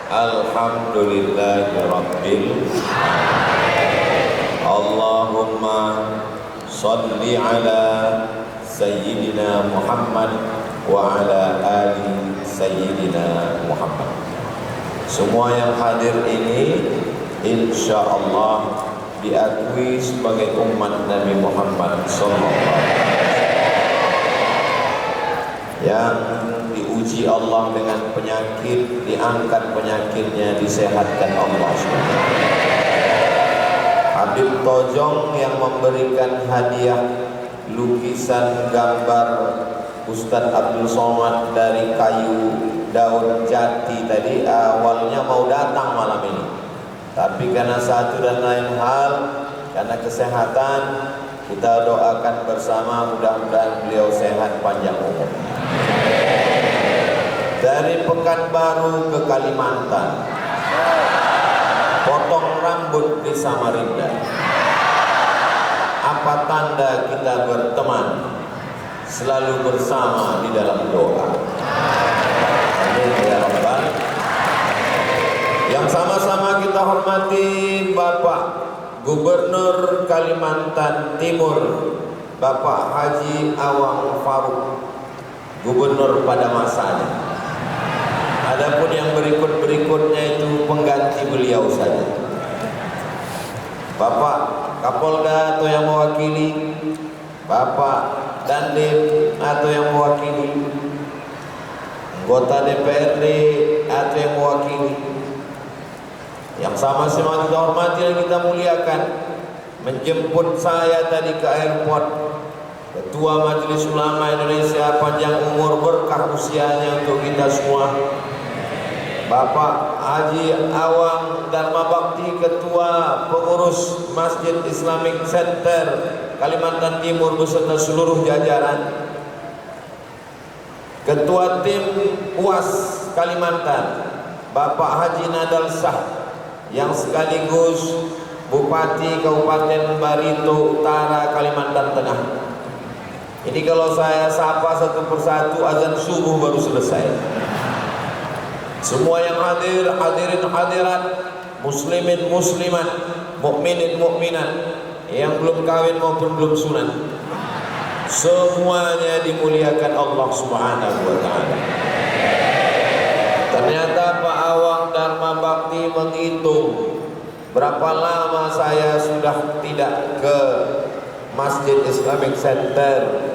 Alhamdulillahirabbil Allahumma sholli ala sayyidina Muhammad wa ala ali sayyidina Muhammad. Semua yang hadir ini insyaallah diakui sebagai umat Nabi Muhammad sallallahu alaihi wasallam yang diuji Allah dengan penyakit, diangkat penyakitnya, disehatkan Allah SWT. Habib Tojong yang memberikan hadiah lukisan gambar Ustadz Abdul Somad dari kayu daun jati tadi, awalnya mau datang malam ini, tapi karena satu dan lain hal, karena kesehatan, kita doakan bersama mudah-mudahan beliau sehat panjang umur. Dari Pekanbaru ke Kalimantan, potong rambut di Samarinda. Apa tanda kita berteman, selalu bersama di dalam doa. Amin ya Rabbal. Yang sama-sama kita hormati Bapak Gubernur Kalimantan Timur, Bapak Haji Awang Faruk, Gubernur pada masanya. Adapun yang berikut-berikutnya itu pengganti beliau saja. Bapak Kapolda atau yang mewakili, Bapak Dandim atau yang mewakili, anggota DPRD atau yang mewakili, yang sama-sama kita hormati dan kita muliakan, menjemput saya tadi ke airport, Ketua Majelis Ulama Indonesia, panjang umur berkah usianya untuk kita semua, Bapak Haji Awang Dharma Bakti, Ketua Pengurus Masjid Islamic Center Kalimantan Timur beserta seluruh jajaran, Ketua Tim UAS Kalimantan, Bapak Haji Nadal Shah yang sekaligus Bupati Kabupaten Barito Utara Kalimantan Tengah. Ini kalau saya sapa satu persatu, azan subuh baru selesai. Semua yang hadir, hadirin hadirat, muslimin muslimat, mukminin mukminat, yang belum kawin maupun belum sunat, semuanya dimuliakan Allah Subhanahu wa taala. Ternyata Pak Awang Dharma Bakti menghitung berapa lama saya sudah tidak ke Masjid Islamic Center.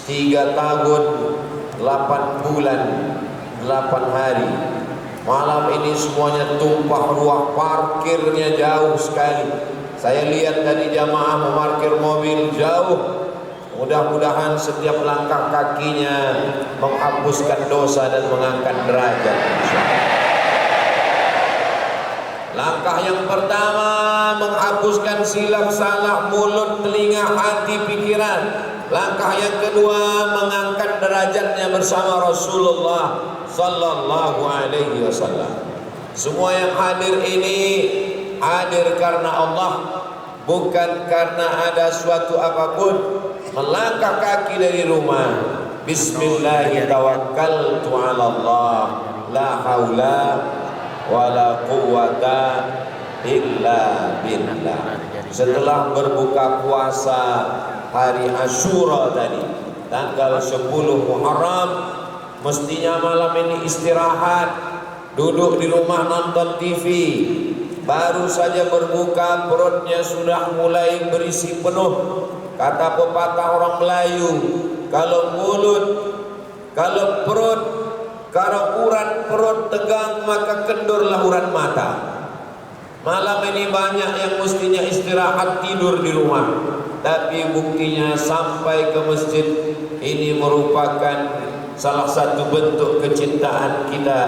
3 tahun 8 bulan 8 hari. Malam ini semuanya tumpah ruah, parkirnya jauh sekali. Saya lihat tadi jamaah memarkir mobil jauh. Mudah-mudahan setiap langkah kakinya menghapuskan dosa dan mengangkat derajat. Langkah yang pertama menghapuskan silap salah mulut, telinga, hati, pikiran. Langkah yang kedua mengangkat derajatnya bersama Rasulullah sallallahu alaihi wasallam. Semua yang hadir ini hadir karena Allah, bukan karena ada suatu apapun. Melangkah kaki dari rumah, bismillahirrahmanirrahim, ala Allah, la haula wala quwwata illa billah. Setelah berbuka puasa hari Asyura tadi, tanggal 10 Muharram, mestinya malam ini istirahat, duduk di rumah nonton TV. Baru saja berbuka, perutnya sudah mulai berisi penuh. Kata pepatah orang Melayu, kalau mulut, kalau perut, kalau urat perut tegang, maka kendurlah urat mata. Malam ini banyak yang mestinya istirahat tidur di rumah, tapi buktinya sampai ke masjid. Ini merupakan salah satu bentuk kecintaan kita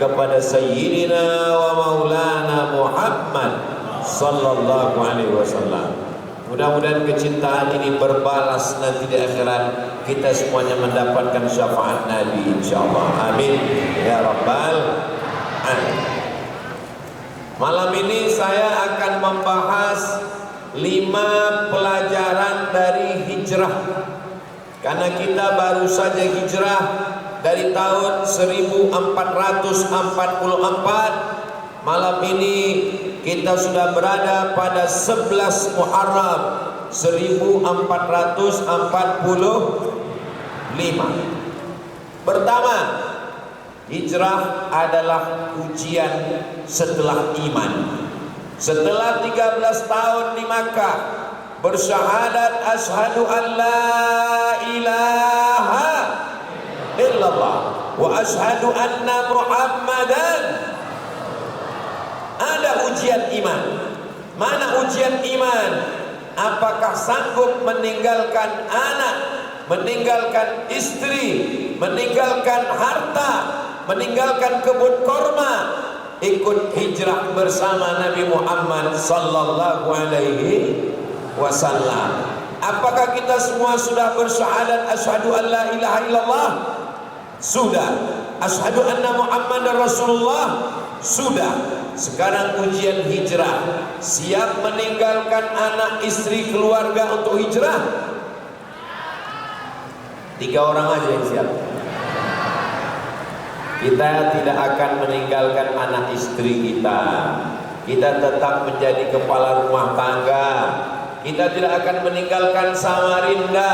kepada Sayyidina wa Maulana Muhammad sallallahu alaihi wasallam. Mudah-mudahan kecintaan ini berbalas nanti di akhirat, kita semuanya mendapatkan syafaat Nabi insyaallah. Amin ya rabbal alamin. Malam ini saya akan membahas 5 pelajaran dari hijrah. Karena kita baru saja hijrah dari tahun 1444. Malam ini kita sudah berada pada 11 Muharram 1445. Pertama, hijrah adalah ujian setelah iman. Setelah 13 tahun di Makkah bersyahadat asyhadu an la ilaha illallah wa asyhadu anna Muhammadan, ada ujian iman. Mana ujian iman? Apakah sanggup meninggalkan anak, meninggalkan istri, meninggalkan harta, meninggalkan kebun korma, ikut hijrah bersama Nabi Muhammad sallallahu alaihi wasallam? Apakah kita semua sudah bersyahadat asyhadu an la ilaha illallah? Sudah. Asyhadu anna Muhammadar Rasulullah? Sudah. Sekarang ujian hijrah. Siap meninggalkan anak, istri, keluarga untuk hijrah? 3 orang aja yang siap. Kita tidak akan meninggalkan anak istri kita. Kita tetap menjadi kepala rumah tangga. Kita tidak akan meninggalkan Samarinda.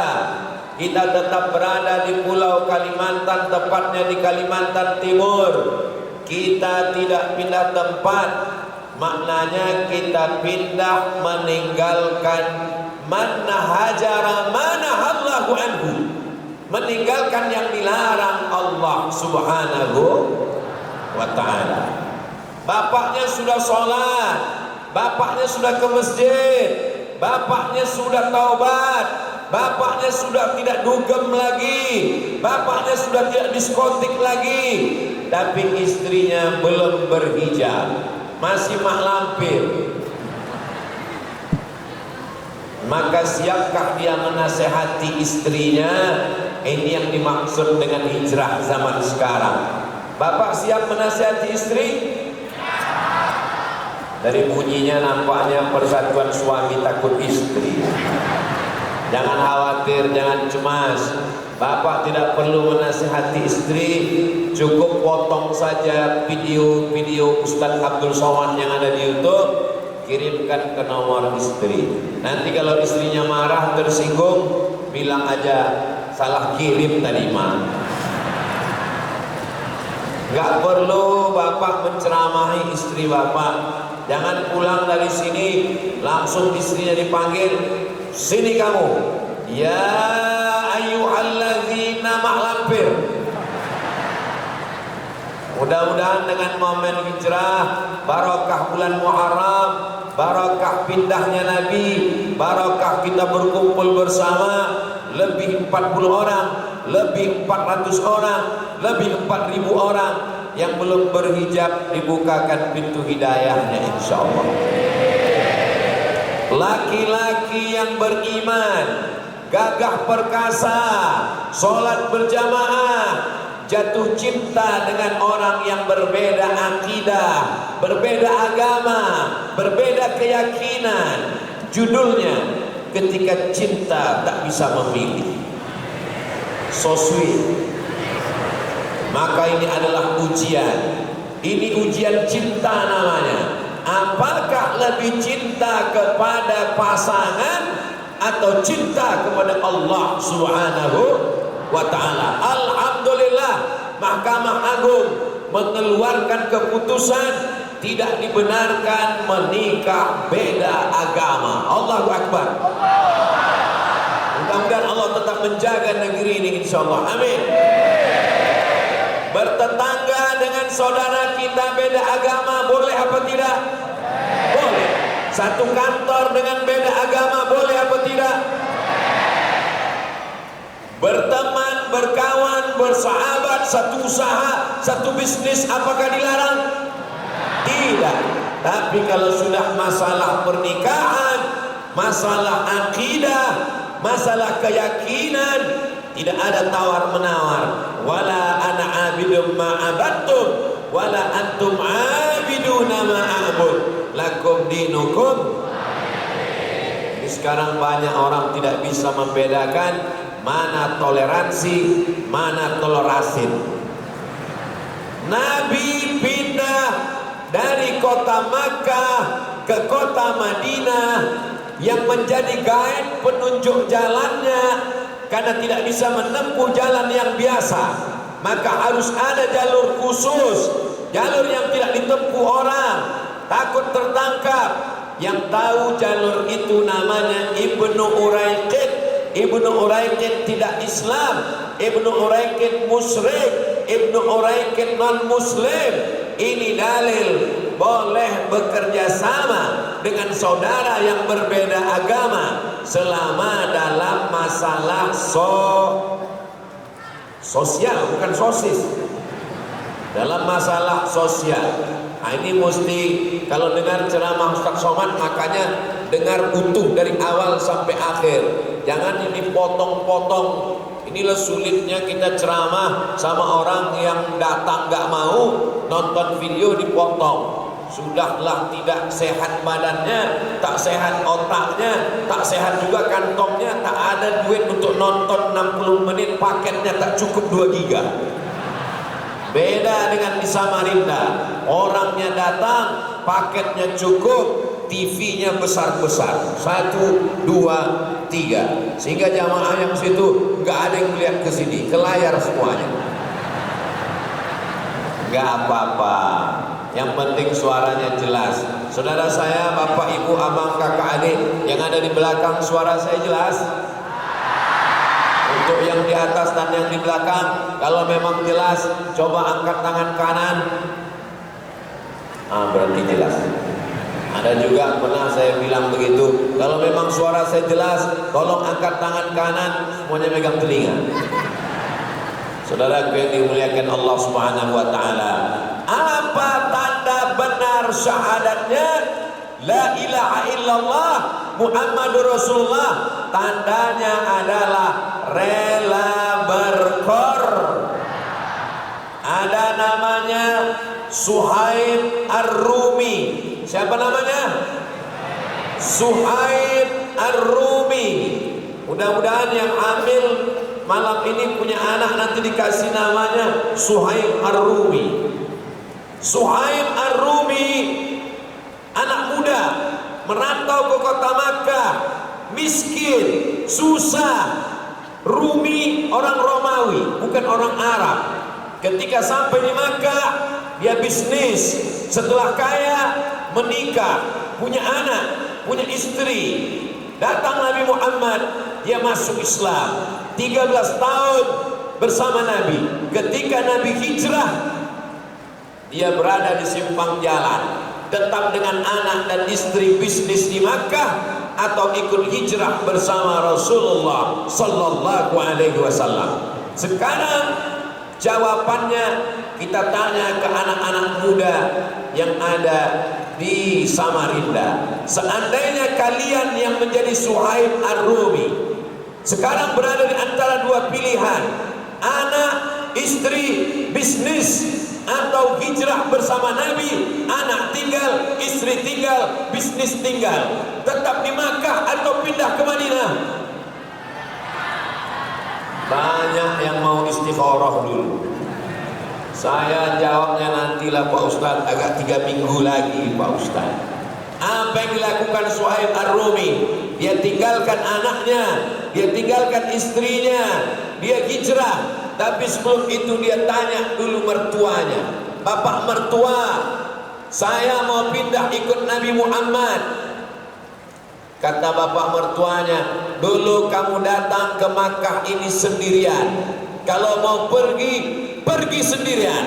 Kita tetap berada di Pulau Kalimantan, tepatnya di Kalimantan Timur. Kita tidak pindah tempat. Maknanya kita pindah meninggalkan man hajara manahallahu anhu, meninggalkan yang dilarang Allah subhanahu wa ta'ala. Bapaknya sudah sholat, bapaknya sudah ke masjid, bapaknya sudah taubat, bapaknya sudah tidak dugem lagi, bapaknya sudah tidak diskotik lagi, tapi istrinya belum berhijab, masih mak lampir. Maka siapkah dia menasehati istrinya? Ini yang dimaksud dengan hijrah zaman sekarang. Bapak siap menasehati istri? Dari bunyinya nampaknya persatuan suami takut istri. Jangan khawatir, jangan cemas. Bapak tidak perlu menasihati istri, cukup potong saja video-video Ustadz Abdul Somad yang ada di YouTube, kirimkan ke nomor istri. Nanti kalau istrinya marah, tersinggung, bilang aja salah kirim tadi mah. Gak perlu bapak menceramahi istri bapak. Jangan pulang dari sini langsung istrinya dipanggil, sini kamu, ya ayyuhalladzina mahlampir. Mudah-mudahan dengan momen hijrah, barokah bulan Muharram, barokah pindahnya Nabi, barokah kita berkumpul bersama, lebih 40 orang, lebih 400 orang, lebih 4.000 orang yang belum berhijab dibukakan pintu hidayahnya insyaallah. Laki-laki yang beriman, gagah perkasa, sholat berjamaah, jatuh cinta dengan orang yang berbeda akidah, berbeda agama, berbeda keyakinan. Judulnya ketika cinta tak bisa memilih. So sweet. Maka ini adalah ujian. Ini ujian cinta namanya. Apakah lebih cinta kepada pasangan atau cinta kepada Allah Subhanahu wa ta'ala? Alhamdulillah, Mahkamah Agung mengeluarkan keputusan tidak dibenarkan menikah beda agama. Allahu Akbar. Mudah-mudahan Allah tetap menjaga negeri ini insyaallah. Amin. Bertetangga dengan saudara kita beda agama boleh apa tidak? Boleh. Satu kantor dengan beda agama boleh apa tidak? Berteman, berkawan, bersahabat, satu usaha, satu bisnis, apakah dilarang? Tidak. Tapi kalau sudah masalah pernikahan, masalah akidah, masalah keyakinan, tidak ada tawar-menawar. Wala ana abidum ma'abattum wala antum abiduna ma'abud lakum dinukum. Sekarang banyak orang tidak bisa membedakan mana toleransi, mana toleransi. Nabi pindah dari kota Makkah ke kota Madinah yang menjadi guide penunjuk jalannya, karena tidak bisa menempuh jalan yang biasa, maka harus ada jalur khusus, jalur yang tidak ditempuh orang, takut tertangkap. Yang tahu jalur itu namanya Ibnu Uraiqid. Ibnu Uraiqid tidak Islam, Ibnu Uraiqid musyrik, Ibnu Uraiqid non muslim. Ini dalil boleh bekerja sama dengan saudara yang berbeda agama selama dalam masalah sosial, bukan sosis, dalam masalah sosial. Nah, ini mesti kalau dengar ceramah Ustaz Somad, makanya dengar utuh dari awal sampai akhir, jangan ini potong-potong. Inilah sulitnya kita ceramah sama orang yang datang gak mau nonton video, dipotong. Sudahlah tidak sehat badannya, tak sehat otaknya, tak sehat juga kantongnya, tak ada duit untuk nonton 60 menit, paketnya tak cukup 2 giga. Beda dengan di Samarinda, orangnya datang, paketnya cukup, TV-nya besar-besar, 1, 2, 3, sehingga jamaah yang situ nggak ada yang melihat ke sini, ke layar semuanya. Nggak apa-apa, yang penting suaranya jelas. Saudara saya, bapak, ibu, abang, kakak, adik yang ada di belakang, suara saya jelas? Untuk yang di atas dan yang di belakang, kalau memang jelas, coba angkat tangan kanan. Berarti jelas. Ada juga pernah saya bilang begitu, kalau memang suara saya jelas, tolong angkat tangan kanan, semuanya megang telinga. Saudara yang dimuliakan Allah Subhanahu wa taala, apa tanda benar syahadatnya? La ilaha illallah Muhammadur Rasulullah. Tandanya adalah rela berkor. Ada namanya Suhaib Ar-Rumi. Siapa namanya? Suhaib Ar-Rumi. Mudah-mudahan yang hamil malam ini punya anak, nanti dikasih namanya Suhaib Ar-Rumi. Suhaib Ar-Rumi, anak muda, merantau ke kota Makkah, miskin, susah. Rumi orang Romawi, bukan orang Arab. Ketika sampai di Makkah, dia bisnis. Setelah kaya, menikah, punya anak, punya istri. Datang Nabi Muhammad, dia masuk Islam. 13 tahun bersama Nabi. Ketika Nabi hijrah, dia berada di simpang jalan. Tetap dengan anak dan istri bisnis di Makkah, atau ikut hijrah bersama Rasulullah Sallallahu Alaihi Wasallam. Sekarang jawabannya kita tanya ke anak-anak muda yang ada di Samarinda. Seandainya kalian yang menjadi Suhaib Ar-Rumi sekarang berada di antara dua pilihan, anak, istri, bisnis, atau hijrah bersama Nabi, anak tinggal, istri tinggal, bisnis tinggal, tetap di Makkah atau pindah ke Madinah? Banyak yang mau istikharah dulu. Saya jawabnya nantilah Pak Ustadz, agak 3 minggu lagi Pak Ustadz. Apa yang dilakukan Suhaib Ar-Rumi? Dia tinggalkan anaknya, dia tinggalkan istrinya, dia hijrah. Tapi sebelum itu dia tanya dulu mertuanya, bapak mertua, saya mau pindah ikut Nabi Muhammad. Kata bapak mertuanya, dulu kamu datang ke Makkah ini sendirian. Kalau mau pergi, pergi sendirian.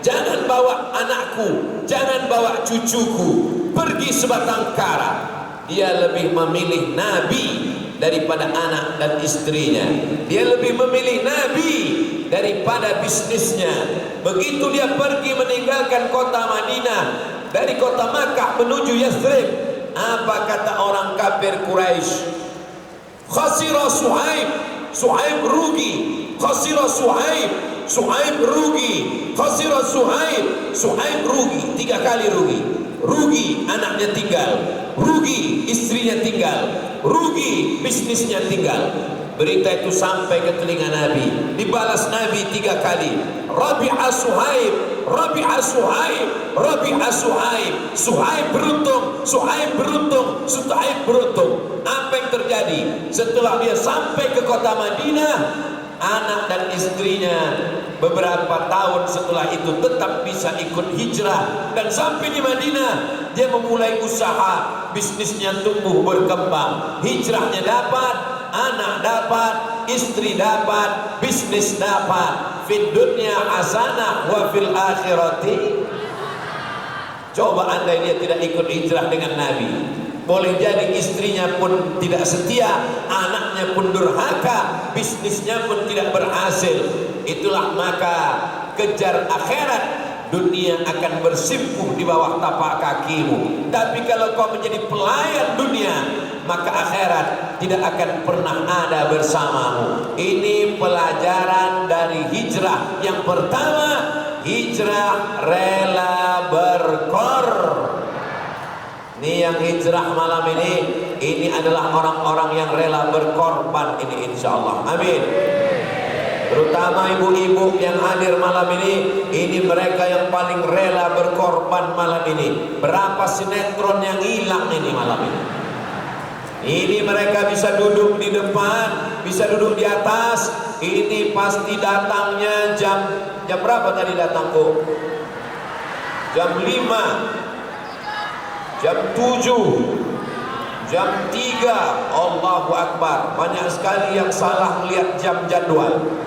Jangan bawa anakku, jangan bawa cucuku, pergi sebatang kara. Dia lebih memilih Nabi daripada anak dan istrinya. Dia lebih memilih Nabi daripada bisnisnya. Begitu dia pergi meninggalkan kota Madinah, dari kota Makkah menuju Yathrib, apa kata orang kafir Quraisy? Khasira Suhaib, Suhaib rugi. Khasira Suhaib, Suhaib rugi. Khasira Suhaib, Suhaib rugi. 3 kali rugi. Rugi anaknya tinggal, rugi istrinya tinggal, rugi bisnisnya tinggal. Berita itu sampai ke telinga Nabi. Dibalas Nabi 3 kali. Rabi'a Suhaib, Rabi'a Suhaib, Rabi'a Suhaib. Suhaib beruntung, Suhaib beruntung, Suhaib beruntung. Apa yang terjadi? Setelah dia sampai ke kota Madinah, anak dan istrinya beberapa tahun setelah itu tetap bisa ikut hijrah, dan sampai di Madinah dia memulai usaha, bisnisnya tumbuh berkembang, hijrahnya dapat, anak dapat, istri dapat, bisnis dapat, fid dunya hasanah wa fil akhirati. Coba andai dia tidak ikut hijrah dengan Nabi, boleh jadi istrinya pun tidak setia, anaknya pun durhaka, bisnisnya pun tidak berhasil. Itulah maka kejar akhirat, dunia akan bersimpuh di bawah tapak kakimu. Tapi kalau kau menjadi pelayan dunia, maka akhirat tidak akan pernah ada bersamamu. Ini pelajaran dari hijrah. Yang pertama, hijrah rela berkor. Ini yang hijrah malam ini adalah orang-orang yang rela berkorban ini, insya Allah. Amin. Terutama ibu-ibu yang hadir malam ini mereka yang paling rela berkorban malam ini. Berapa sinetron yang hilang ini malam ini. Ini mereka bisa duduk di depan, bisa duduk di atas. Ini pasti datangnya jam berapa tadi datangku? Jam 5, jam 7, jam 3. Allahu Akbar. Banyak sekali yang salah melihat jam jadwal.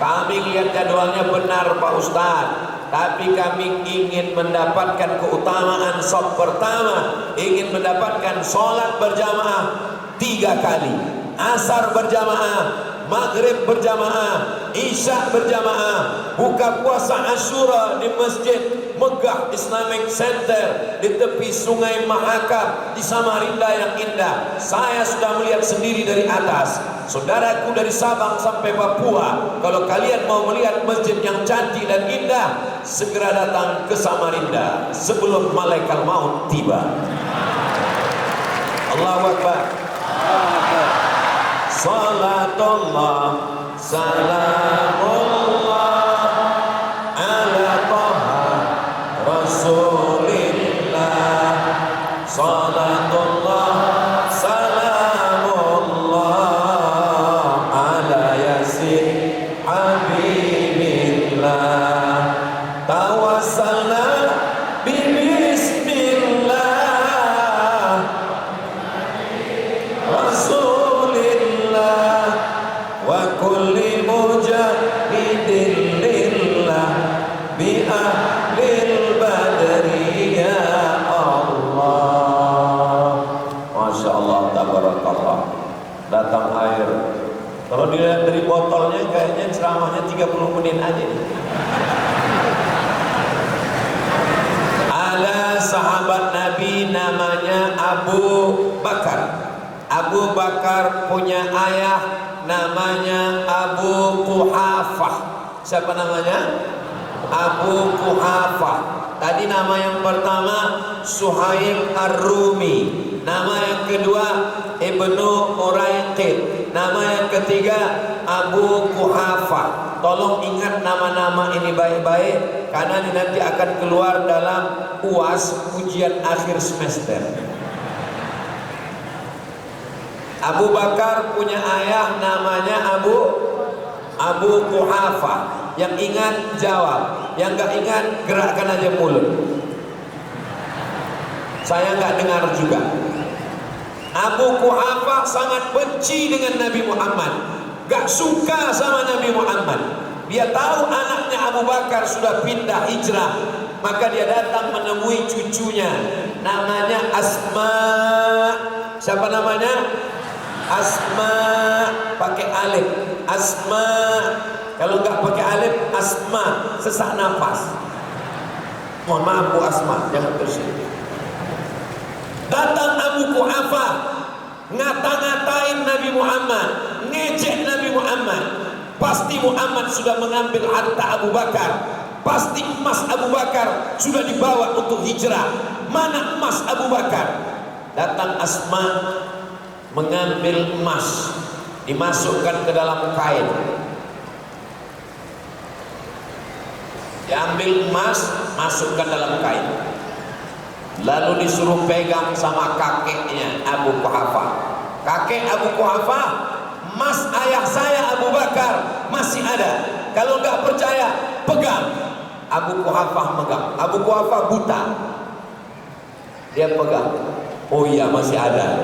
Kami lihat jadwalnya benar Pak Ustadz, tapi kami ingin mendapatkan keutamaan shaf pertama, ingin mendapatkan sholat berjamaah 3 kali, asar berjamaah, maghrib berjamaah, isya berjamaah, buka puasa Asyura di Masjid Megah Islamic Center di tepi Sungai Mahakam di Samarinda yang indah. Saya sudah melihat sendiri dari atas. Saudaraku dari Sabang sampai Papua, kalau kalian mau melihat masjid yang cantik dan indah, segera datang ke Samarinda sebelum malaikat maut tiba. Allahu Akbar. Salatullah, salamullah ala Taha Rasulillah. Salatullah, salamullah ala Yasin Habibillah. Tawassalna bismillah Rasulillah wa kulli mujahidin lillah bi ahlil badri ya Allah. Masya Allah, tabarakallah. Datang air. Kalau dilihat dari botolnya kayaknya ceramahnya 30 menit aja. Ada sahabat Nabi namanya Abu Bakar. Abu Bakar punya ayah namanya Abu Quhafah. Siapa namanya? Abu Quhafah. Tadi nama yang pertama Suhaib Ar-Rumi, nama yang kedua Ibnu Uraiqid, nama yang ketiga Abu Quhafah. Tolong ingat nama-nama ini baik-baik, karena ini nanti akan keluar dalam UAS, ujian akhir semester. Abu Bakar punya ayah namanya Abu Quhafah. Yang ingat jawab, yang gak ingat gerakkan aja mulut. Saya gak dengar juga. Abu Quhafah sangat benci dengan Nabi Muhammad, gak suka sama Nabi Muhammad. Dia tahu anaknya Abu Bakar sudah pindah hijrah, maka dia datang menemui cucunya, namanya Asma. Siapa namanya? Asma, pakai alif. Asma. Kalau nggak pakai alif, Asma, sesak nafas. Mohon maaf Bu Asma, jangan tersedih. Datang Abu Quhafah, ngata-ngatain Nabi Muhammad, ngejek Nabi Muhammad. Pasti Muhammad sudah mengambil harta Abu Bakar, pasti emas Abu Bakar sudah dibawa untuk hijrah. Mana emas Abu Bakar? Datang Asma mengambil emas, dimasukkan ke dalam kain, diambil emas, masukkan dalam kain, lalu disuruh pegang sama kakeknya Abu Quhafah. Kakek Abu Quhafah, emas ayah saya Abu Bakar masih ada, kalau nggak percaya pegang. Abu Quhafah megang. Abu Quhafah buta, dia pegang, oh iya masih ada.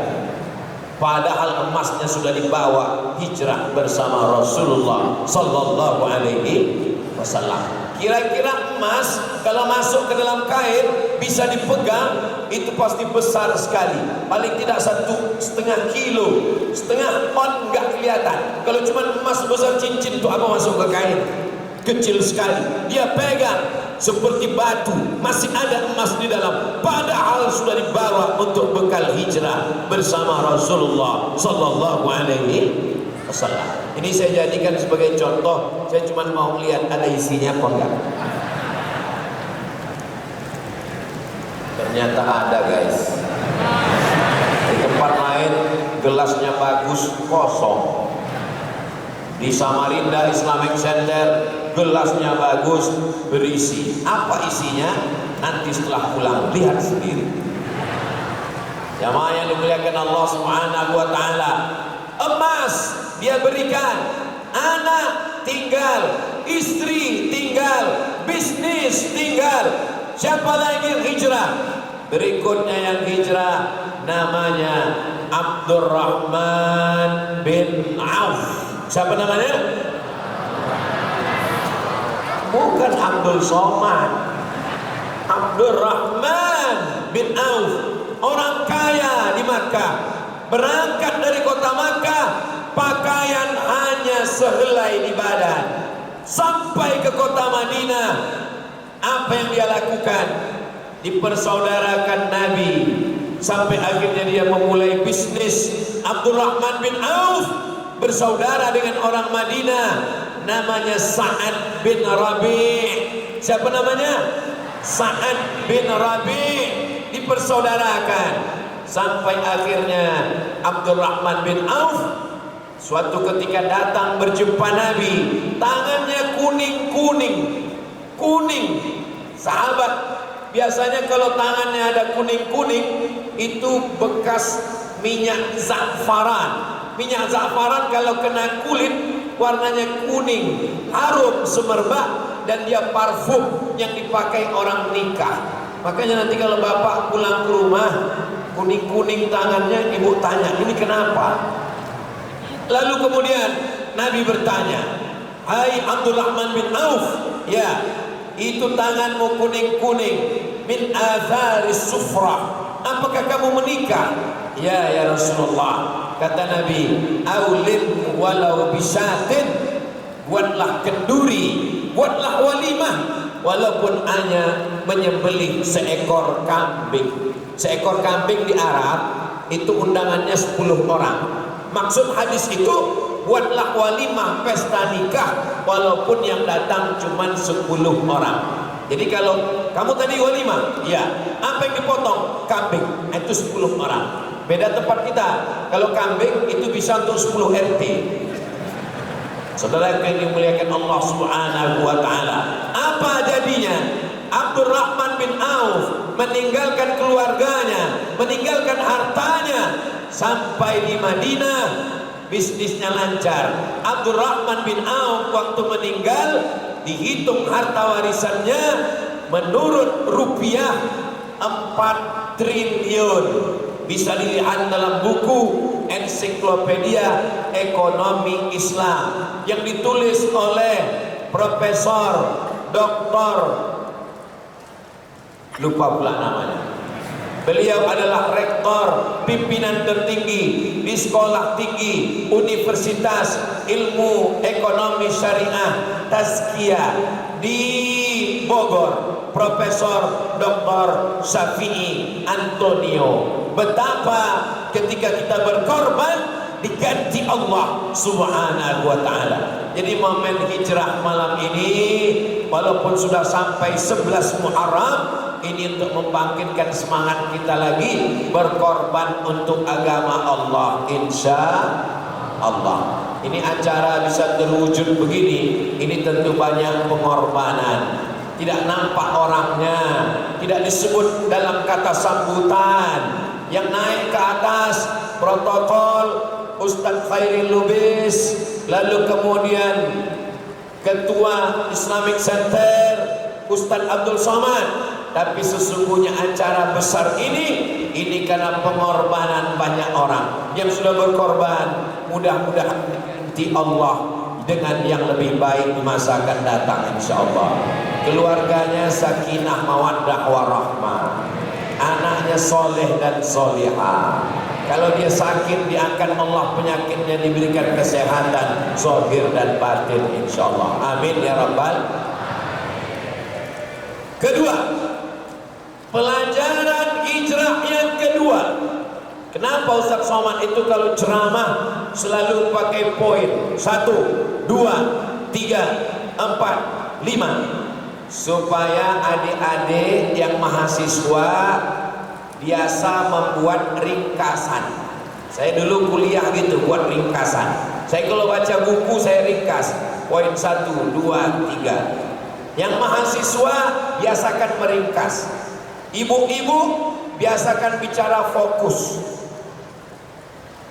Padahal emasnya sudah dibawa hijrah bersama Rasulullah Sallallahu Alaihi Wasallam. Kira-kira emas kalau masuk ke dalam kain bisa dipegang, itu pasti besar sekali. Paling tidak 1,5 kilo, setengah ton nggak kelihatan. Kalau cuma emas besar cincin itu apa masuk ke kain? Kecil sekali. Dia pegang seperti batu, masih ada emas di dalam, padahal sudah dibawa untuk bekal hijrah bersama Rasulullah Sallallahu Alaihi Wasallam. Ini saya jadikan sebagai contoh. Saya cuma mau lihat ada isinya apa enggak. Ternyata ada, guys. Di tempat lain gelasnya bagus, kosong. Di Samarinda Islamic Center gelasnya bagus, berisi. Apa isinya? Nanti setelah pulang lihat sendiri. Jamaah yang dimuliakan Allah Subhanahu wa taala, emas dia berikan, anak tinggal, istri tinggal, bisnis tinggal. Siapa lagi yang hijrah? Berikutnya yang hijrah namanya Abdurrahman bin Auf. Siapa namanya? Bukan Abdul Somad, Abdurrahman bin Auf, orang kaya di Makkah. Berangkat dari kota Makkah, pakaian hanya sehelai di badan. Sampai ke kota Madinah, apa yang dia lakukan? Dipersaudarakan Nabi, sampai akhirnya dia memulai bisnis. Abdurrahman bin Auf bersaudara dengan orang Madinah, namanya Sa'ad bin Rabi'. Siapa namanya? Sa'ad bin Rabi'. Dipersaudarakan sampai akhirnya Abdurrahman bin Auf suatu ketika datang berjumpa Nabi, tangannya kuning. Sahabat, biasanya kalau tangannya ada kuning-kuning itu bekas minyak za'faran. Minyak za'faran kalau kena kulit warnanya kuning, harum semerbak, dan dia parfum yang dipakai orang nikah. Makanya nanti kalau bapak pulang ke rumah kuning-kuning tangannya, ibu tanya, ini kenapa? Lalu kemudian Nabi bertanya, hai Abdurrahman bin Auf, ya, itu tanganmu kuning-kuning, min atharis sufrah, apakah kamu menikah? Ya Rasulullah. Kata Nabi, aulim walau bisatin, buatlah kenduri, buatlah walimah, walaupun hanya menyembelih seekor kambing. Seekor kambing di Arab itu undangannya 10 orang. Maksud hadis itu, buatlah walimah, pesta nikah, walaupun yang datang cuma 10 orang. Jadi kalau kamu tadi walimah, ya, apa yang dipotong? Kambing, itu 10 orang. Beda tempat kita, kalau kambing itu bisa untuk 10 RT. Saudara yang dimuliakan Allah Subhanahu wa taala, apa jadinya? Abdurrahman bin Auf meninggalkan keluarganya, meninggalkan hartanya, sampai di Madinah bisnisnya lancar. Abdurrahman bin Auf waktu meninggal dihitung harta warisannya menurut rupiah 4 triliun. Bisa dilihat dalam buku Ensiklopedia Ekonomi Islam yang ditulis oleh Profesor Doktor, lupa pula namanya. Beliau adalah rektor pimpinan tertinggi di sekolah tinggi Universitas Ilmu Ekonomi Syariah Tazkiyah di Bogor, Profesor Dr. Syafi'i Antonio. Betapa ketika kita berkorban diganti Allah Subhanahu wa taala. Jadi momen hijrah malam ini walaupun sudah sampai 11 Muharram, ini untuk membangkitkan semangat kita lagi berkorban untuk agama Allah, insya Allah. Ini acara bisa terwujud begini, ini tentu banyak pengorbanan. Tidak nampak orangnya, tidak disebut dalam kata sambutan. Yang naik ke atas protokol Ustadz Khairil Lubis, lalu kemudian Ketua Islamic Center Ustadz Abdul Somad. Tapi sesungguhnya acara besar ini karena pengorbanan banyak orang yang sudah berkorban. Mudah-mudahan diganti Allah dengan yang lebih baik di masa akan datang insyaallah. Keluarganya sakinah mawaddah warahmah, anaknya soleh dan solihah. Kalau dia sakit diangkat Allah penyakitnya, diberikan kesehatan zahir dan batin insyaallah. Amin ya rabbal. Kedua, pelajaran hijrah yang kedua. Kenapa Ustaz Somad itu kalau ceramah selalu pakai poin 1, 2, 3, 4, 5, supaya adik-adik yang mahasiswa biasa membuat ringkasan. Saya dulu kuliah gitu, buat ringkasan. Saya kalau baca buku saya ringkas poin 1, 2, 3. Yang mahasiswa biasakan meringkas. Ibu-ibu biasakan bicara fokus.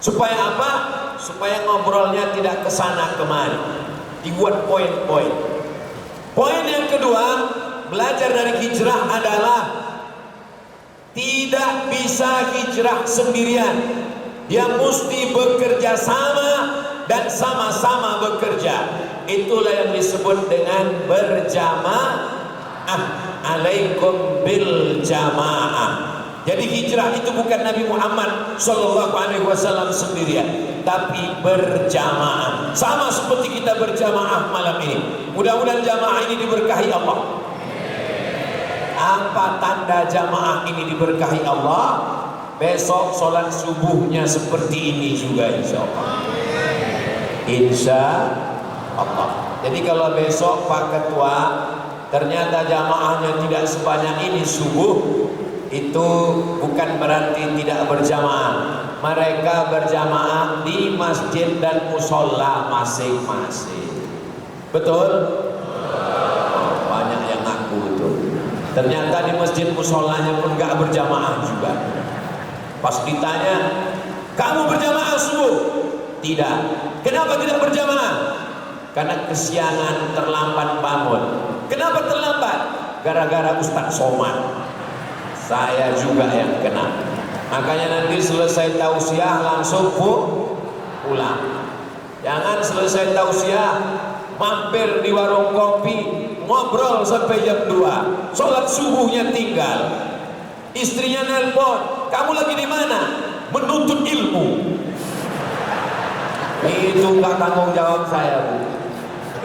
Supaya apa? Supaya ngobrolnya tidak kesana kemari. Dibuat poin-poin. Poin yang kedua, belajar dari hijrah adalah tidak bisa hijrah sendirian. Dia mesti bekerja sama dan sama-sama bekerja. Itulah yang disebut dengan berjamaah. Alaikum bil jamaah. Jadi hijrah itu bukan Nabi Muhammad SAW sendirian, tapi berjamaah. Sama seperti kita berjamaah malam ini. Mudah-mudahan jamaah ini diberkahi Allah. Apa tanda jamaah ini diberkahi Allah? Besok sholat subuhnya seperti ini juga insya Allah. Insya Allah. Jadi kalau besok Pak Ketua ternyata jamaahnya tidak sebanyak ini subuh, itu bukan berarti tidak berjamaah. Mereka berjamaah di masjid dan musola masing-masing. Betul? Banyak yang ngaku itu. Ternyata di masjid musolanya pun gak berjamaah juga. Pas ditanya, kamu berjamaah subuh? Tidak. Kenapa tidak berjamaah? Karena kesiangan, terlambat bangun. Kenapa terlambat? Gara-gara Ustadz Somad. Saya juga yang kena. Makanya nanti selesai tausiah langsung pulang. Jangan selesai tausiah mampir di warung kopi, ngobrol sampai jam 2. Sholat subuhnya tinggal. Istrinya nelpon, kamu lagi di mana? Menuntut ilmu. Itu nggak tanggung jawab saya, Bu.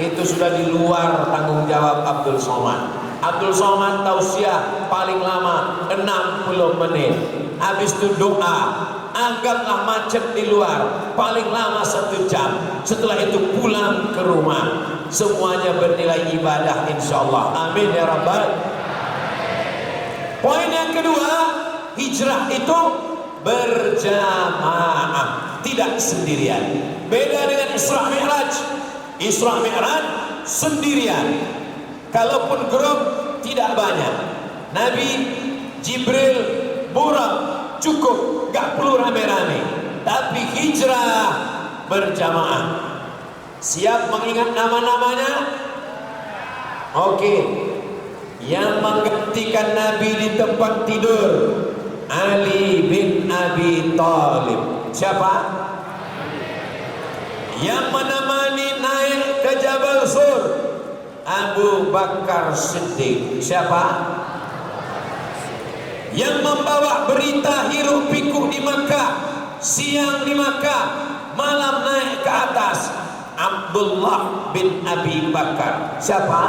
Itu sudah di luar tanggung jawab Abdul Somad. Abdul Somad tausiah paling lama 60 menit. Habis itu doa, anggaplah macet di luar, paling lama 1 jam. Setelah itu pulang ke rumah. Semuanya bernilai ibadah insyaallah. Amin ya rabbal. Poin yang kedua, hijrah itu berjamaah, tidak sendirian. Beda dengan Isra Mi'raj. Isra Mi'raj sendirian. Kalaupun grup tidak banyak. Nabi Jibril Burak cukup, gak perlu rame-rame. Tapi hijrah berjamaah. Siap mengingat nama-namanya? Oke. Yang menggantikan Nabi di tempat tidur, Ali bin Abi Thalib. Siapa? Yang menemani naik ke Jabal Sur, Abu Bakar Siddiq. Siapa? Yang membawa berita hiruk pikuk di Makkah, siang di Makkah, malam naik ke atas, Abdullah bin Abi Bakar. Siapa?